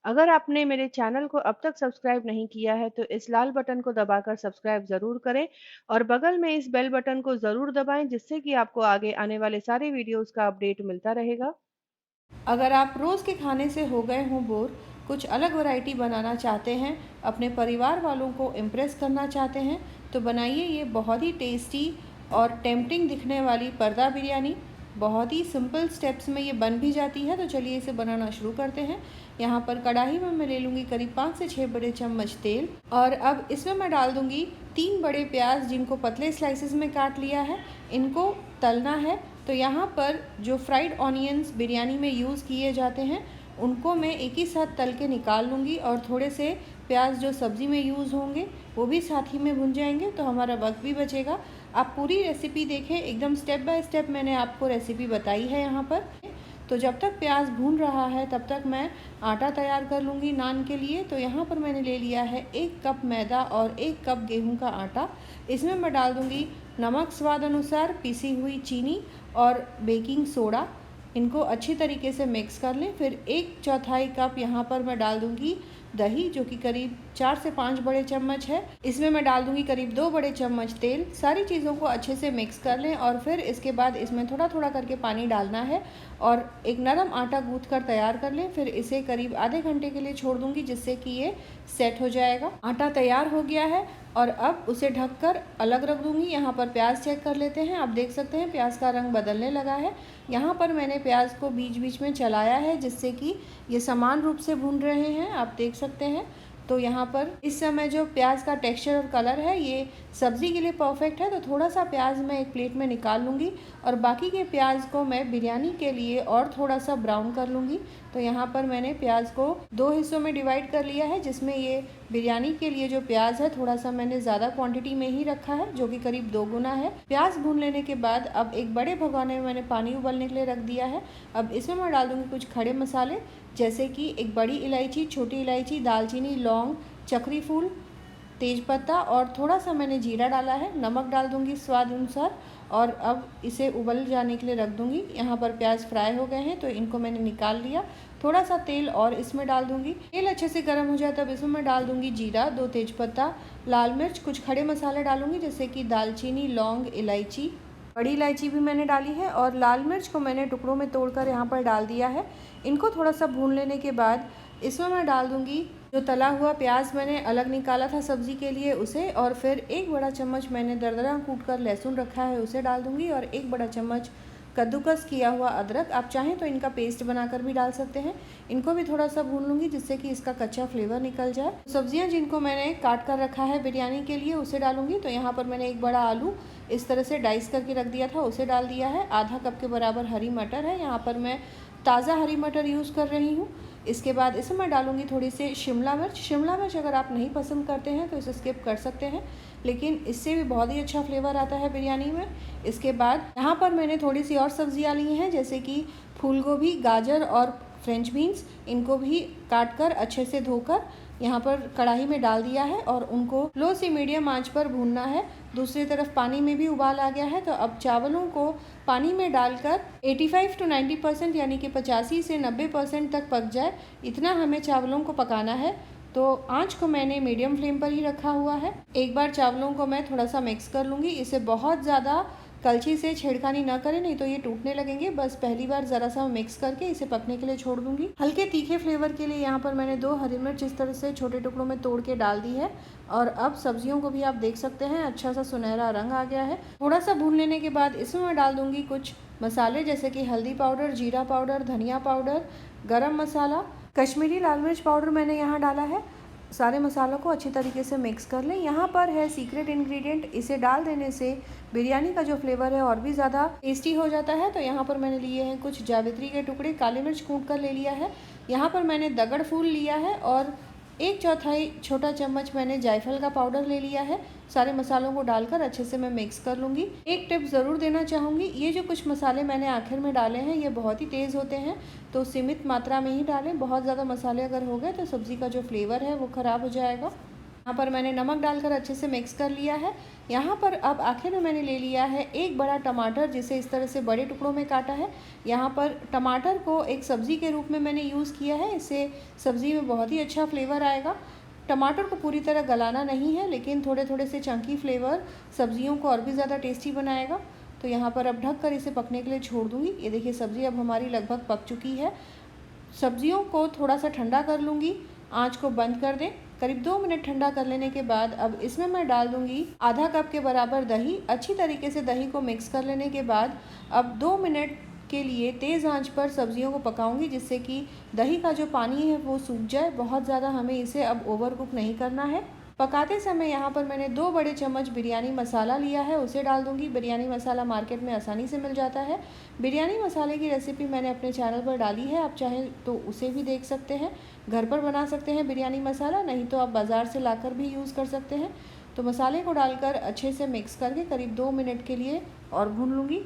अगर आपने मेरे चैनल को अब तक सब्सक्राइब नहीं किया है तो इस लाल बटन को दबाकर सब्सक्राइब ज़रूर करें और बगल में इस बेल बटन को ज़रूर दबाएं जिससे कि आपको आगे आने वाले सारे वीडियोस का अपडेट मिलता रहेगा। अगर आप रोज़ के खाने से हो गए हों बोर, कुछ अलग वैरायटी बनाना चाहते हैं, अपने परिवार वालों को इम्प्रेस करना चाहते हैं, तो बनाइए ये बहुत ही टेस्टी और टेम्पटिंग दिखने वाली पर्दा बिरयानी। बहुत ही सिंपल स्टेप्स में ये बन भी जाती है, तो चलिए इसे बनाना शुरू करते हैं। यहाँ पर कढ़ाई में मैं ले लूँगी करीब 5 से 6 बड़े चम्मच तेल और अब इसमें मैं डाल दूँगी 3 बड़े प्याज जिनको पतले स्लाइसेस में काट लिया है। इनको तलना है, तो यहाँ पर जो फ्राइड ऑनियंस बिरयानी में यूज़ किए जाते हैं उनको मैं एक ही साथ तल के निकाल लूँगी और थोड़े से प्याज जो सब्ज़ी में यूज़ होंगे वो भी साथ ही में भुन जाएंगे, तो हमारा वक्त भी बचेगा। आप पूरी रेसिपी देखें, एकदम स्टेप बाय स्टेप मैंने आपको रेसिपी बताई है यहाँ पर। तो जब तक प्याज भून रहा है तब तक मैं आटा तैयार कर लूँगी नान के लिए। तो यहाँ पर मैंने ले लिया है 1 कप मैदा और 1 कप गेहूं का आटा। इसमें मैं डाल दूँगी नमक स्वाद अनुसार, पिसी हुई चीनी और बेकिंग सोडा। इनको अच्छी तरीके से मिक्स कर लें। फिर 1/4 कप यहाँ पर मैं डाल दूँगी दही, जो कि करीब 4 से 5 बड़े चम्मच है। इसमें मैं डाल दूँगी करीब 2 बड़े चम्मच तेल। सारी चीज़ों को अच्छे से मिक्स कर लें और फिर इसके बाद इसमें थोड़ा थोड़ा करके पानी डालना है और एक नरम आटा गूँथ कर तैयार कर लें। फिर इसे करीब आधे घंटे के लिए छोड़ दूँगी जिससे कि ये सेट हो जाएगा। आटा तैयार हो गया है और अब उसे ढककर अलग रख दूँगी। यहाँ पर प्याज चेक कर लेते हैं। आप देख सकते हैं प्याज का रंग बदलने लगा है। यहाँ पर मैंने प्याज को बीच बीच में चलाया है जिससे कि ये समान रूप से भून रहे हैं, आप देख सकते हैं। तो यहाँ पर इस समय जो प्याज का टेक्सचर और कलर है ये सब्ज़ी के लिए परफेक्ट है। तो थोड़ा सा प्याज मैं एक प्लेट में निकाल लूँगी और बाकी के प्याज को मैं बिरयानी के लिए और थोड़ा सा ब्राउन कर लूँगी। तो यहाँ पर मैंने प्याज को 2 हिस्सों में डिवाइड कर लिया है, जिसमें ये बिरयानी के लिए जो प्याज है थोड़ा सा मैंने ज़्यादा क्वांटिटी में ही रखा है, जो कि करीब 2 गुना है। प्याज भून लेने के बाद अब एक बड़े भगोने में मैंने पानी उबलने के लिए रख दिया है। अब इसमें मैं डाल दूँगी कुछ खड़े मसाले, जैसे कि एक बड़ी इलायची, छोटी इलायची, दालचीनी, लौंग, चक्री फूल, तेज़पत्ता और थोड़ा सा मैंने जीरा डाला है। नमक डाल दूँगी स्वाद अनुसार और अब इसे उबल जाने के लिए रख दूँगी। यहाँ पर प्याज फ्राई हो गए हैं तो इनको मैंने निकाल लिया। थोड़ा सा तेल और इसमें डाल दूँगी। तेल अच्छे से गर्म हो जाए तब इसमें मैं डाल दूँगी जीरा, 2 तेज़पत्ता, लाल मिर्च, कुछ खड़े मसाले डालूँगी जैसे कि दालचीनी, लौंग, इलायची, बड़ी इलायची भी मैंने डाली है और लाल मिर्च को मैंने टुकड़ों में तोड़कर यहाँ पर डाल दिया है। इनको थोड़ा सा भून लेने के बाद इसमें मैं डाल दूँगी जो तला हुआ प्याज मैंने अलग निकाला था सब्ज़ी के लिए उसे, और फिर 1 बड़ा चम्मच मैंने दरदरा कूट कर लहसुन रखा है उसे डाल दूँगी और 1 बड़ा चम्मच कद्दूकस किया हुआ अदरक। आप चाहें तो इनका पेस्ट बनाकर भी डाल सकते हैं। इनको भी थोड़ा सा भून लूँगी जिससे कि इसका कच्चा फ्लेवर निकल जाए। सब्जियां जिनको मैंने काट कर रखा है बिरयानी के लिए उसे डालूँगी। तो यहाँ पर मैंने एक बड़ा आलू इस तरह से डाइस करके रख दिया था, उसे डाल दिया है। आधा कप के बराबर हरी मटर है, यहाँ पर मैं ताज़ा हरी मटर यूज़ कर रही हूँ। इसके बाद इसमें मैं डालूँगी थोड़ी सी शिमला मिर्च। शिमला मिर्च अगर आप नहीं पसंद करते हैं तो इसे स्किप कर सकते हैं, लेकिन इससे भी बहुत ही अच्छा फ्लेवर आता है बिरयानी में। इसके बाद यहाँ पर मैंने थोड़ी सी और सब्जियाँ ली हैं जैसे कि फूल गोभी, गाजर और फ्रेंच बीन्स। इनको भी काट कर अच्छे से धोकर यहाँ पर कढ़ाई में डाल दिया है और उनको लो से मीडियम आंच पर भूनना है। दूसरी तरफ पानी में भी उबाल आ गया है, तो अब चावलों को पानी में डालकर 85 to 90% यानी कि 85 से 90% तक पक जाए, इतना हमें चावलों को पकाना है। तो आंच को मैंने मीडियम फ्लेम पर ही रखा हुआ है। एक बार चावलों को मैं थोड़ा सा मिक्स कर लूँगी। इसे बहुत ज़्यादा कलछी से छेड़खानी ना करें, नहीं तो ये टूटने लगेंगे। बस पहली बार ज़रा सा मिक्स करके इसे पकने के लिए छोड़ दूँगी। हल्के तीखे फ्लेवर के लिए यहाँ पर मैंने 2 हरी मिर्च इस तरह से छोटे टुकड़ों में तोड़ के डाल दी है। और अब सब्जियों को भी आप देख सकते हैं अच्छा सा सुनहरा रंग आ गया है। थोड़ा सा भून लेने के बाद इसमें मैं डाल दूँगी कुछ मसाले जैसे कि हल्दी पाउडर, जीरा पाउडर, धनिया पाउडर, गरम मसाला, कश्मीरी लाल मिर्च पाउडर मैंने यहाँ डाला है। सारे मसालों को अच्छी तरीके से मिक्स कर लें। यहाँ पर है सीक्रेट इंग्रेडिएंट, इसे डाल देने से बिरयानी का जो फ्लेवर है और भी ज़्यादा टेस्टी हो जाता है। तो यहाँ पर मैंने लिए हैं कुछ जावित्री के टुकड़े, काली मिर्च कूट कर ले लिया है। यहाँ पर मैंने दगड़ फूल लिया है और 1/4 छोटा चम्मच मैंने जायफल का पाउडर ले लिया है। सारे मसालों को डालकर अच्छे से मैं मिक्स कर लूँगी। एक टिप ज़रूर देना चाहूँगी, ये जो कुछ मसाले मैंने आखिर में डाले हैं ये बहुत ही तेज़ होते हैं, तो सीमित मात्रा में ही डालें। बहुत ज़्यादा मसाले अगर हो गए तो सब्ज़ी का जो फ्लेवर है वो ख़राब हो जाएगा। यहाँ पर मैंने नमक डालकर अच्छे से मिक्स कर लिया है। यहाँ पर अब आखिर में मैंने ले लिया है एक बड़ा टमाटर, जिसे इस तरह से बड़े टुकड़ों में काटा है। यहाँ पर टमाटर को एक सब्ज़ी के रूप में मैंने यूज़ किया है, इससे सब्ज़ी में बहुत ही अच्छा फ्लेवर आएगा। टमाटर को पूरी तरह गलाना नहीं है, लेकिन थोड़े थोड़े से चंकी फ्लेवर सब्जियों को और भी ज़्यादा टेस्टी बनाएगा। तो यहाँ पर अब ढक कर इसे पकने के लिए छोड़ दूँगी। ये देखिए सब्ज़ी अब हमारी लगभग पक चुकी है। सब्जियों को थोड़ा सा ठंडा कर लूँगी, आँच को बंद कर दें। करीब 2 मिनट ठंडा कर लेने के बाद अब इसमें मैं डाल दूँगी आधा कप के बराबर दही। अच्छी तरीके से दही को मिक्स कर लेने के बाद अब 2 मिनट के लिए तेज़ आंच पर सब्जियों को पकाऊंगी, जिससे कि दही का जो पानी है वो सूख जाए। बहुत ज़्यादा हमें इसे अब ओवर कुक नहीं करना है। पकाते समय यहाँ पर मैंने 2 बड़े चम्मच बिरयानी मसाला लिया है, उसे डाल दूँगी। बिरयानी मसाला मार्केट में आसानी से मिल जाता है। बिरयानी मसाले की रेसिपी मैंने अपने चैनल पर डाली है, आप चाहें तो उसे भी देख सकते हैं। घर पर बना सकते हैं बिरयानी मसाला, नहीं तो आप बाज़ार से लाकर भी यूज़ कर सकते हैं। तो मसाले को डालकर अच्छे से मिक्स करके करीब 2 मिनट के लिए और भून लूँगी।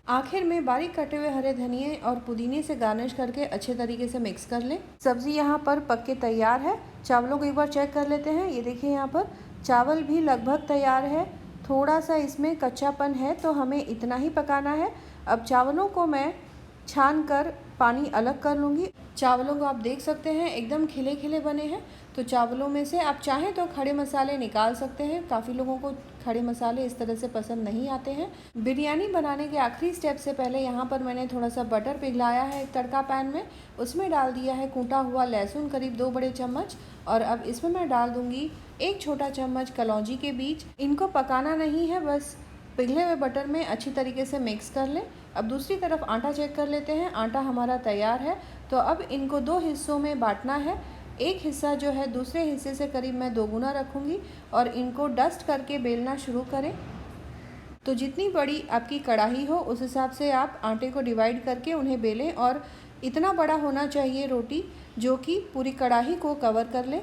आखिर में बारीक कटे हुए हरे धनिए और पुदीने से गार्निश करके अच्छे तरीके से मिक्स कर लें। सब्ज़ी यहाँ पर पक के तैयार है। चावलों को एक बार चेक कर लेते हैं। ये देखिए यहाँ पर चावल भी लगभग तैयार है। थोड़ा सा इसमें कच्चापन है, तो हमें इतना ही पकाना है। अब चावलों को मैं छान कर पानी अलग कर लूँगी। चावलों को आप देख सकते हैं एकदम खिले खिले बने हैं। तो चावलों में से आप चाहें तो खड़े मसाले निकाल सकते हैं। काफ़ी लोगों को खड़े मसाले इस तरह से पसंद नहीं आते हैं। बिरयानी बनाने के आखिरी स्टेप से पहले यहाँ पर मैंने थोड़ा सा बटर पिघलाया है एक तड़का पैन में, उसमें डाल दिया है कूटा हुआ लहसुन करीब 2 बड़े चम्मच, और अब इसमें मैं डाल दूँगी 1 छोटा चम्मच कलौंजी के बीज। इनको पकाना नहीं है, बस पिघले हुए बटर में अच्छी तरीके से मिक्स कर लें। अब दूसरी तरफ आटा चेक कर लेते हैं। आटा हमारा तैयार है। तो अब इनको 2 हिस्सों में बांटना है। एक हिस्सा जो है दूसरे हिस्से से करीब मैं 2 गुना रखूँगी और इनको डस्ट करके बेलना शुरू करें। तो जितनी बड़ी आपकी कढ़ाई हो उस हिसाब से आप आटे को डिवाइड करके उन्हें बेलें, और इतना बड़ा होना चाहिए रोटी जो कि पूरी कढ़ाई को कवर कर ले।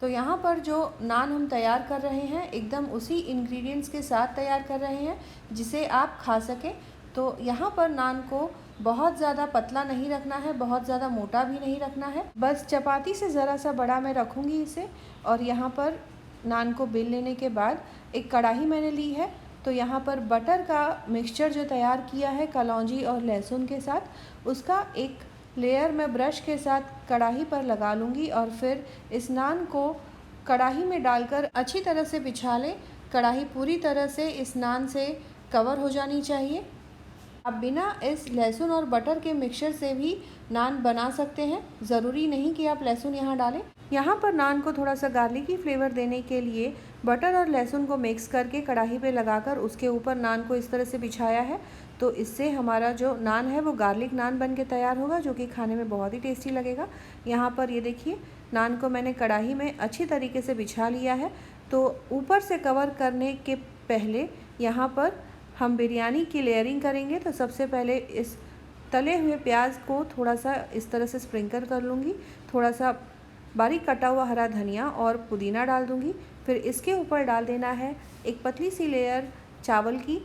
तो यहाँ पर जो नान हम तैयार कर रहे हैं एकदम उसी इंग्रेडिएंट्स के साथ तैयार कर रहे हैं जिसे आप खा सकें। तो यहाँ पर नान को बहुत ज़्यादा पतला नहीं रखना है, बहुत ज़्यादा मोटा भी नहीं रखना है, बस चपाती से ज़रा सा बड़ा मैं रखूँगी इसे। और यहाँ पर नान को बेल लेने के बाद एक कढ़ाई मैंने ली है। तो यहाँ पर बटर का मिक्सचर जो तैयार किया है कलौंजी और लहसुन के साथ, उसका एक लेयर मैं ब्रश के साथ कढ़ाई पर लगा लूँगी और फिर इस नान को कढ़ाई में डालकर अच्छी तरह से बिछा लें। कढ़ाई पूरी तरह से इस नान से कवर हो जानी चाहिए। आप बिना इस लहसुन और बटर के मिक्सचर से भी नान बना सकते हैं, ज़रूरी नहीं कि आप लहसुन यहाँ डालें। यहाँ पर नान को थोड़ा सा गार्लिकी फ्लेवर देने के लिए बटर और लहसुन को मिक्स करके कढ़ाई पे लगाकर उसके ऊपर नान को इस तरह से बिछाया है। तो इससे हमारा जो नान है वो गार्लिक नान बन के तैयार होगा, जो कि खाने में बहुत ही टेस्टी लगेगा। यहाँ पर ये देखिए नान को मैंने कढ़ाई में अच्छी तरीके से बिछा लिया है। तो ऊपर से कवर करने के पहले यहाँ पर हम बिरयानी की लेयरिंग करेंगे। तो सबसे पहले इस तले हुए प्याज को थोड़ा सा इस तरह से स्प्रिंकल कर लूँगी। थोड़ा सा बारीक कटा हुआ हरा धनिया और पुदीना डाल दूँगी। फिर इसके ऊपर डाल देना है एक पतली सी लेयर चावल की।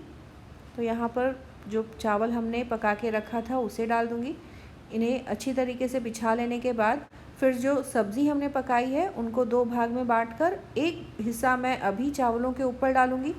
तो यहाँ पर जो चावल हमने पका के रखा था उसे डाल दूँगी। इन्हें अच्छी तरीके से बिछा लेने के बाद फिर जो सब्ज़ी हमने पकाई है उनको 2 भाग में बाँटकर एक हिस्सा मैं अभी चावलों के ऊपर डालूँगी।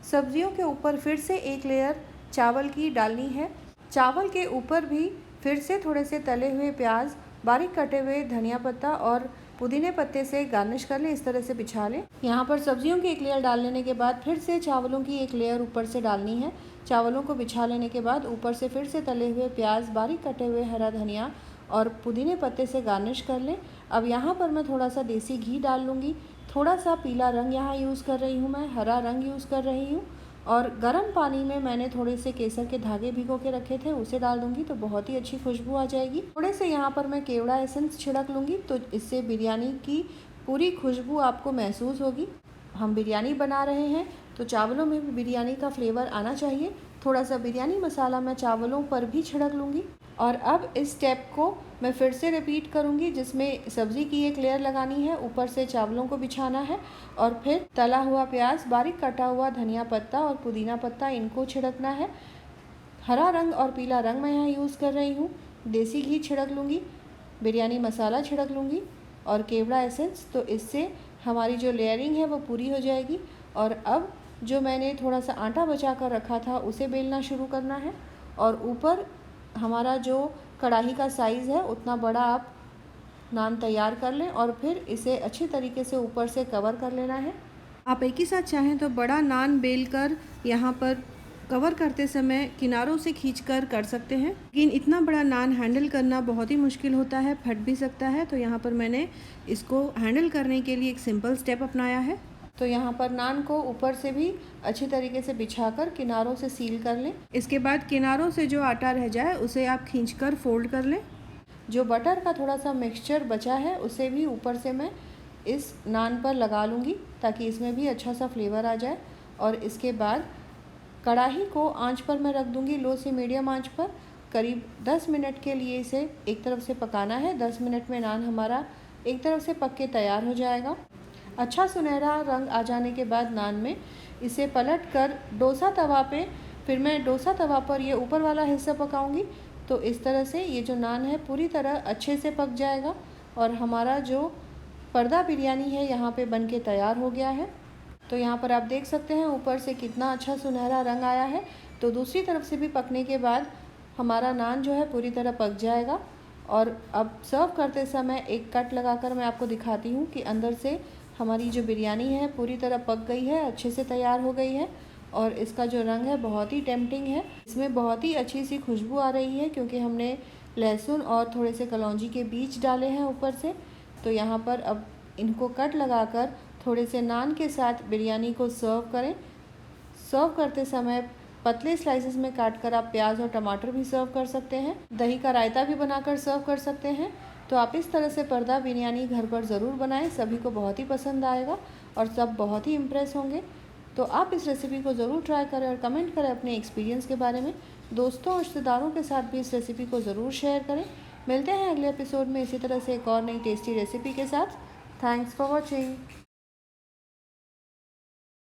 सब्जियों के ऊपर फिर से एक लेयर चावल की डालनी है। चावल के ऊपर भी फिर से थोड़े से तले हुए प्याज, बारीक कटे हुए धनिया पत्ता और पुदीने पत्ते से गार्निश कर लें, इस तरह से बिछा लें। यहाँ पर सब्जियों की एक लेयर डाल लेने के बाद फिर से चावलों की एक लेयर ऊपर से डालनी है। चावलों को बिछा लेने के बाद ऊपर से फिर से तले हुए प्याज, बारीक कटे हुए हरा धनिया और पुदीने पत्ते से गार्निश कर लें। अब यहाँ पर मैं थोड़ा सा देसी घी डाल लूँगी। थोड़ा सा पीला रंग यहाँ यूज़ कर रही हूँ, मैं हरा रंग यूज़ कर रही हूँ। और गर्म पानी में मैंने थोड़े से केसर के धागे भिगो के रखे थे, उसे डाल दूँगी तो बहुत ही अच्छी खुशबू आ जाएगी। थोड़े से यहाँ पर मैं केवड़ा एसेंस छिड़क लूँगी, तो इससे बिरयानी की पूरी खुशबू आपको महसूस होगी। हम बिरयानी बना रहे हैं तो चावलों में भी बिरयानी का फ्लेवर आना चाहिए। थोड़ा सा बिरयानी मसाला मैं चावलों पर भी छिड़क लूँगी। और अब इस स्टेप को मैं फिर से रिपीट करूँगी, जिसमें सब्ज़ी की एक लेयर लगानी है, ऊपर से चावलों को बिछाना है और फिर तला हुआ प्याज, बारीक कटा हुआ धनिया पत्ता और पुदीना पत्ता, इनको छिड़कना है। हरा रंग और पीला रंग मैं यहाँ यूज़ कर रही हूँ। देसी घी छिड़क लूँगी, बिरयानी मसाला छिड़क लूँगी और केवड़ा एसेंस। तो इससे हमारी जो लेयरिंग है वो पूरी हो जाएगी। और अब जो मैंने थोड़ा सा आटा बचा कर रखा था उसे बेलना शुरू करना है। और ऊपर हमारा जो कढ़ाई का साइज़ है उतना बड़ा आप नान तैयार कर लें और फिर इसे अच्छी तरीके से ऊपर से कवर कर लेना है। आप एक ही साथ चाहें तो बड़ा नान बेल कर यहाँ पर कवर करते समय किनारों से खींचकर कर सकते हैं, लेकिन इतना बड़ा नान हैंडल करना बहुत ही मुश्किल होता है, फट भी सकता है। तो यहाँ पर मैंने इसको हैंडल करने के लिए एक सिंपल स्टेप अपनाया है। तो यहाँ पर नान को ऊपर से भी अच्छी तरीके से बिछाकर किनारों से सील कर लें। इसके बाद किनारों से जो आटा रह जाए उसे आप खींचकर फोल्ड कर लें। जो बटर का थोड़ा सा मिक्सचर बचा है उसे भी ऊपर से मैं इस नान पर लगा लूँगी ताकि इसमें भी अच्छा सा फ्लेवर आ जाए। और इसके बाद कढ़ाई को आंच पर मैं रख दूँगी, लो से मीडियम आंच पर। करीब 10 मिनट के लिए इसे एक तरफ से पकाना है। 10 मिनट में नान हमारा एक तरफ से पक के तैयार हो जाएगा। अच्छा सुनहरा रंग आ जाने के बाद नान में इसे पलट कर डोसा तवा पे, फिर मैं डोसा तवा पर ये ऊपर वाला हिस्सा पकाऊंगी। तो इस तरह से ये जो नान है पूरी तरह अच्छे से पक जाएगा और हमारा जो पर्दा बिरयानी है यहाँ पे बन के तैयार हो गया है। तो यहाँ पर आप देख सकते हैं ऊपर से कितना अच्छा सुनहरा रंग आया है। तो दूसरी तरफ से भी पकने के बाद हमारा नान जो है पूरी तरह पक जाएगा। और अब सर्व करते समय एक कट लगाकर मैं आपको दिखाती हूँ कि अंदर से हमारी जो बिरयानी है पूरी तरह पक गई है, अच्छे से तैयार हो गई है। और इसका जो रंग है बहुत ही टेम्पटिंग है। इसमें बहुत ही अच्छी सी खुशबू आ रही है क्योंकि हमने लहसुन और थोड़े से कलौंजी के बीज डाले हैं ऊपर से। तो यहाँ पर अब इनको कट लगाकर थोड़े से नान के साथ बिरयानी को सर्व करें। सर्व करते समय पतले स्लाइसेस में काटकर आप प्याज और टमाटर भी सर्व कर सकते हैं। दही का रायता भी बनाकर सर्व कर सकते हैं। तो आप इस तरह से पर्दा बिरयानी घर पर ज़रूर बनाएं, सभी को बहुत ही पसंद आएगा और सब बहुत ही इम्प्रेस होंगे। तो आप इस रेसिपी को ज़रूर ट्राई करें और कमेंट करें अपने एक्सपीरियंस के बारे में। दोस्तों और रिश्तेदारों के साथ भी इस रेसिपी को ज़रूर शेयर करें। मिलते हैं अगले एपिसोड में इसी तरह से एक और नई टेस्टी रेसिपी के साथ। Thanks for watching.